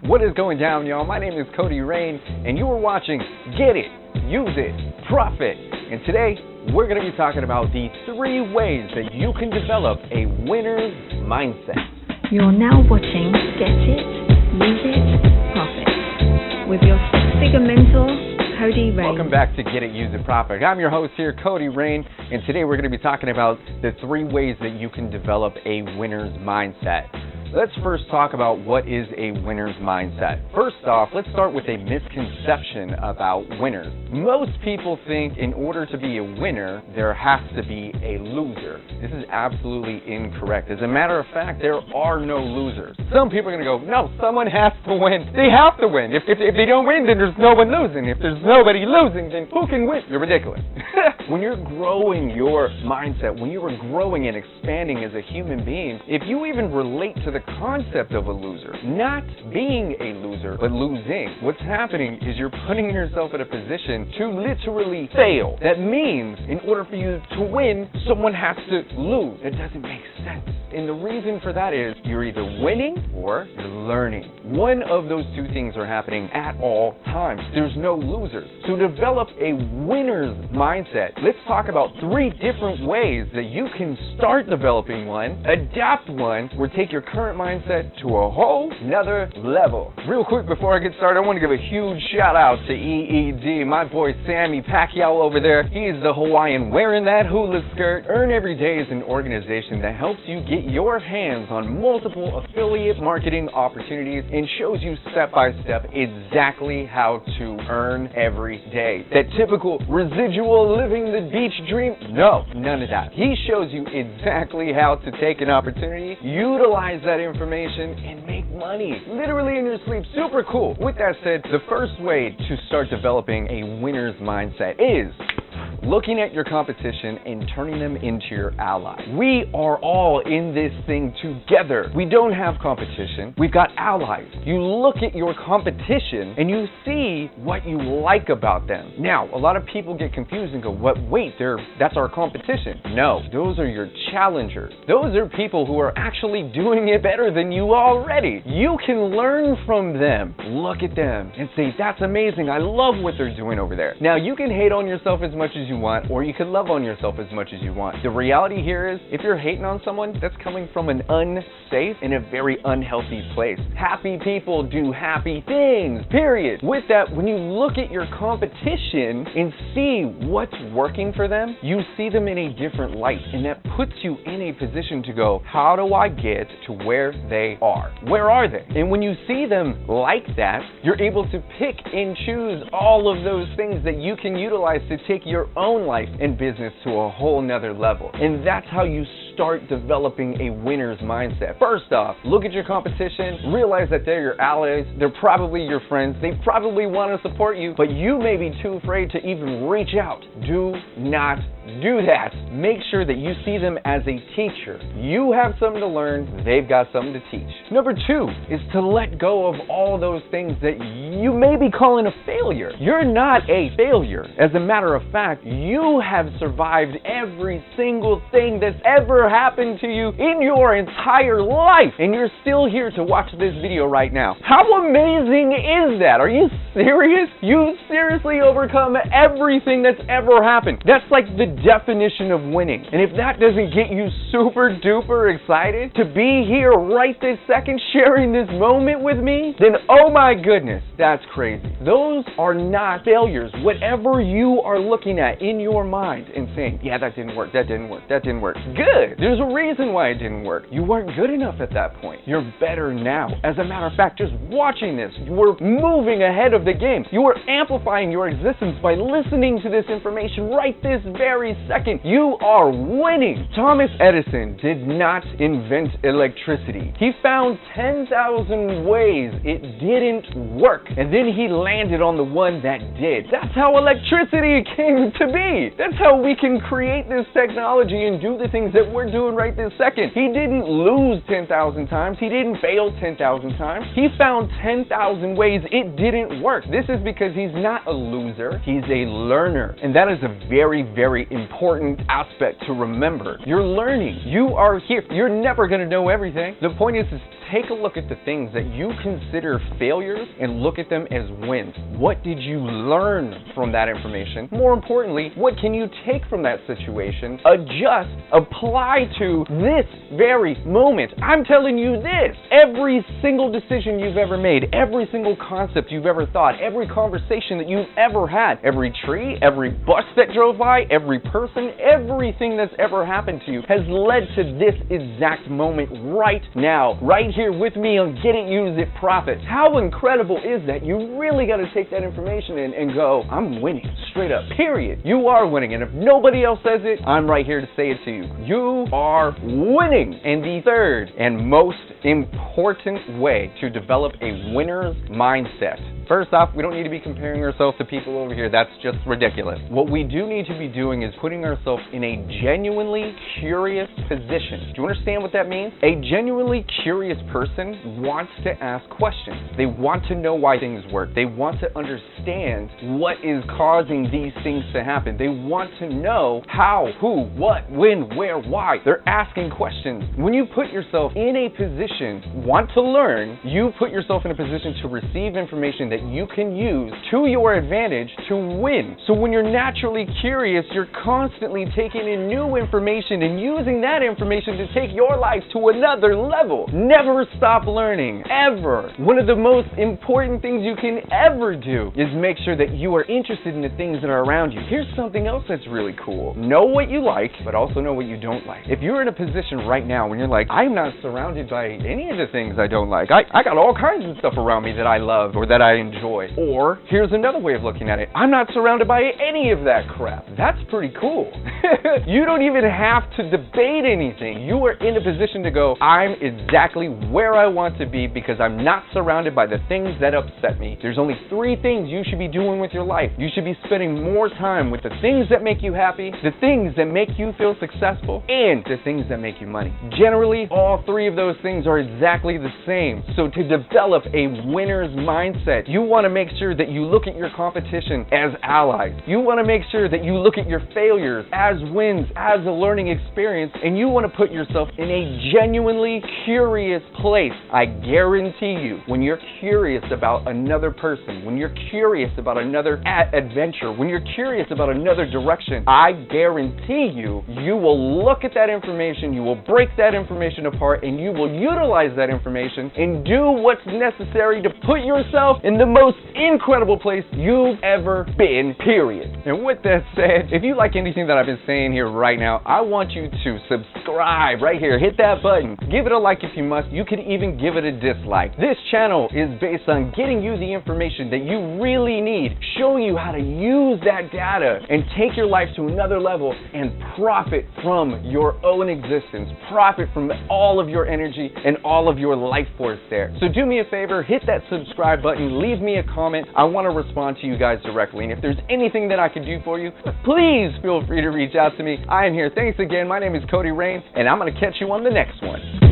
What is going down, y'all? My name is Cody Rain, and you are watching Get It, Use It, Profit. And today, we're going to be talking about the 3 ways that you can develop a winner's mindset. You're now watching Get It, Use It, Profit with your 6-figure mentor, Cody Rain. Welcome back to Get It, Use It, Profit. I'm your host here, Cody Rain, and today we're going to be talking about the 3 ways that you can develop a winner's mindset. Let's first talk about what is a winner's mindset. First off, let's start with a misconception about winners. Most people think in order to be a winner, there has to be a loser. This is absolutely incorrect. As a matter of fact, there are no losers. Some people are going to go, no, someone has to win. They have to win. If they don't win, then there's no one losing. If there's nobody losing, then who can win? You're ridiculous. When you're growing your mindset, when you are growing and expanding as a human being, if you even relate to the concept of a loser, not being a loser, but losing, what's happening is you're putting yourself in a position to literally fail. That means in order for you to win, someone has to lose. That doesn't make sense. And the reason for that is you're either winning or you're learning. One of those 2 things are happening at all times. There's no losers. To develop a winner's mindset, let's talk about 3 different ways that you can start developing one, adapt one, or take your current mindset to a whole nother level. Real quick before I get started, I want to give a huge shout out to EED, my boy Sammy Pacquiao over there. He is the Hawaiian wearing that hula skirt. Earn Every Day is an organization that helps you get your hands on multiple affiliate marketing opportunities and shows you step by step exactly how to earn every day. That typical residual living the beach dream? No, none of that. He shows you exactly how to take an opportunity, utilize that information, and make money literally in your sleep. Super cool. With that said, the first way to start developing a winner's mindset is looking at your competition and turning them into your ally. We are all in this thing together. We don't have competition. We've got allies. You look at your competition and you see what you like about them. Now, a lot of people get confused and go, wait, that's our competition. No, those are your challengers. Those are people who are actually doing it better than you already. You can learn from them. Look at them and say, that's amazing. I love what they're doing over there. Now, you can hate on yourself as much as you want, or you can love on yourself as much as you want. The reality here is, if you're hating on someone, that's coming from an unsafe and a very unhealthy place. Happy people do happy things, period. With that, when you look at your competition and see what's working for them, you see them in a different light, and that puts you in a position to go, how do I get to where they are? Where are they? And when you see them like that, you're able to pick and choose all of those things that you can utilize to take your own life and business to a whole nother level. And that's how you start developing a winner's mindset. First off, look at your competition, realize that they're your allies, they're probably your friends, they probably want to support you, but you may be too afraid to even reach out. Do not do that. Make sure that you see them as a teacher. You have something to learn, they've got something to teach. Number 2 is to let go of all those things that you may be calling a failure. You're not a failure. As a matter of fact, you have survived every single thing that's ever happened to you in your entire life, and you're still here to watch this video right now. How amazing is that? Are you serious? You've seriously overcome everything that's ever happened. That's like the definition of winning. And if that doesn't get you super duper excited to be here right this second sharing this moment with me, then oh my goodness, that's crazy. Those are not failures. Whatever you are looking at in your mind and saying, yeah, that didn't work, that didn't work, that didn't work. Good. There's a reason why it didn't work. You weren't good enough at that point. You're better now. As a matter of fact, just watching this, you were moving ahead of the game. You were amplifying your existence by listening to this information right this very second. You are winning. Thomas Edison did not invent electricity. He found 10,000 ways it didn't work, and then he landed on the one that did. That's how electricity came to to be. That's how we can create this technology and do the things that we're doing right this second. He didn't lose 10,000 times. He didn't fail 10,000 times. He found 10,000 ways it didn't work. This is because he's not a loser. He's a learner. And that is a very, very important aspect to remember. You're learning. You are here. You're never going to know everything. The point is take a look at the things that you consider failures and look at them as wins. What did you learn from that information? More importantly, what can you take from that situation, adjust, apply to this very moment? I'm telling you this. Every single decision you've ever made, every single concept you've ever thought, every conversation that you've ever had, every tree, every bus that drove by, every person, everything that's ever happened to you has led to this exact moment right now, right here with me on Get It, Use It, Profit. How incredible is that? You really got to take that information in and go, I'm winning, straight up, period. You are winning, and if nobody else says it, I'm right here to say it to you. You are winning. And the third and most important way to develop a winner's mindset. First off, we don't need to be comparing ourselves to people over here. That's just ridiculous. What we do need to be doing is putting ourselves in a genuinely curious position. Do you understand what that means? A genuinely curious person wants to ask questions. They want to know why things work. They want to understand what is causing these things to happen. They want to know how, who, what, when, where, why. They're asking questions. When you put yourself in a position, want to learn, you put yourself in a position to receive information that you can use to your advantage to win. So when you're naturally curious, you're constantly taking in new information and using that information to take your life to another level. Never stop learning, ever. One of the most important things you can ever do is make sure that you are interested in the things that are around you. Here's something else that's really cool. Know what you like, but also know what you don't like. If you're in a position right now when you're like, I'm not surrounded by any of the things I don't like. I got all kinds of stuff around me that I love or that I enjoy. Or here's another way of looking at it. I'm not surrounded by any of that crap. That's pretty cool. You don't even have to debate anything. You are in a position to go, I'm exactly where I want to be because I'm not surrounded by the things that upset me. There's only 3 things you should be doing with your life. You should be spending more time with the things that make you happy, the things that make you feel successful, and the things that make you money. Generally, all 3 of those things are exactly the same. So to develop a winner's mindset, you want to make sure that you look at your competition as allies. You want to make sure that you look at your failures as wins, as a learning experience, and you want to put yourself in a genuinely curious place. I guarantee you, when you're curious about another person, when you're curious about another adventure, when you're curious about another direction, I guarantee you, you will look at that information, you will break that information apart, and you will utilize that information and do what's necessary to put yourself in the most incredible place you've ever been, period. And with that said, if you like anything that I've been saying here right now, I want you to subscribe right here. Hit that button. Give it a like if you must. You could even give it a dislike. This channel is based on getting you the information that you really need, showing you how to use that data and take your life to another level and profit from your own existence, profit from all of your energy and all of your life force there. So do me a favor, hit that subscribe button, leave me a comment. I want to respond to you guys directly. And if there's anything that I can do for you, please feel free to reach out to me. I am here. Thanks again. My name is Cody Rain, and I'm going to catch you on the next one.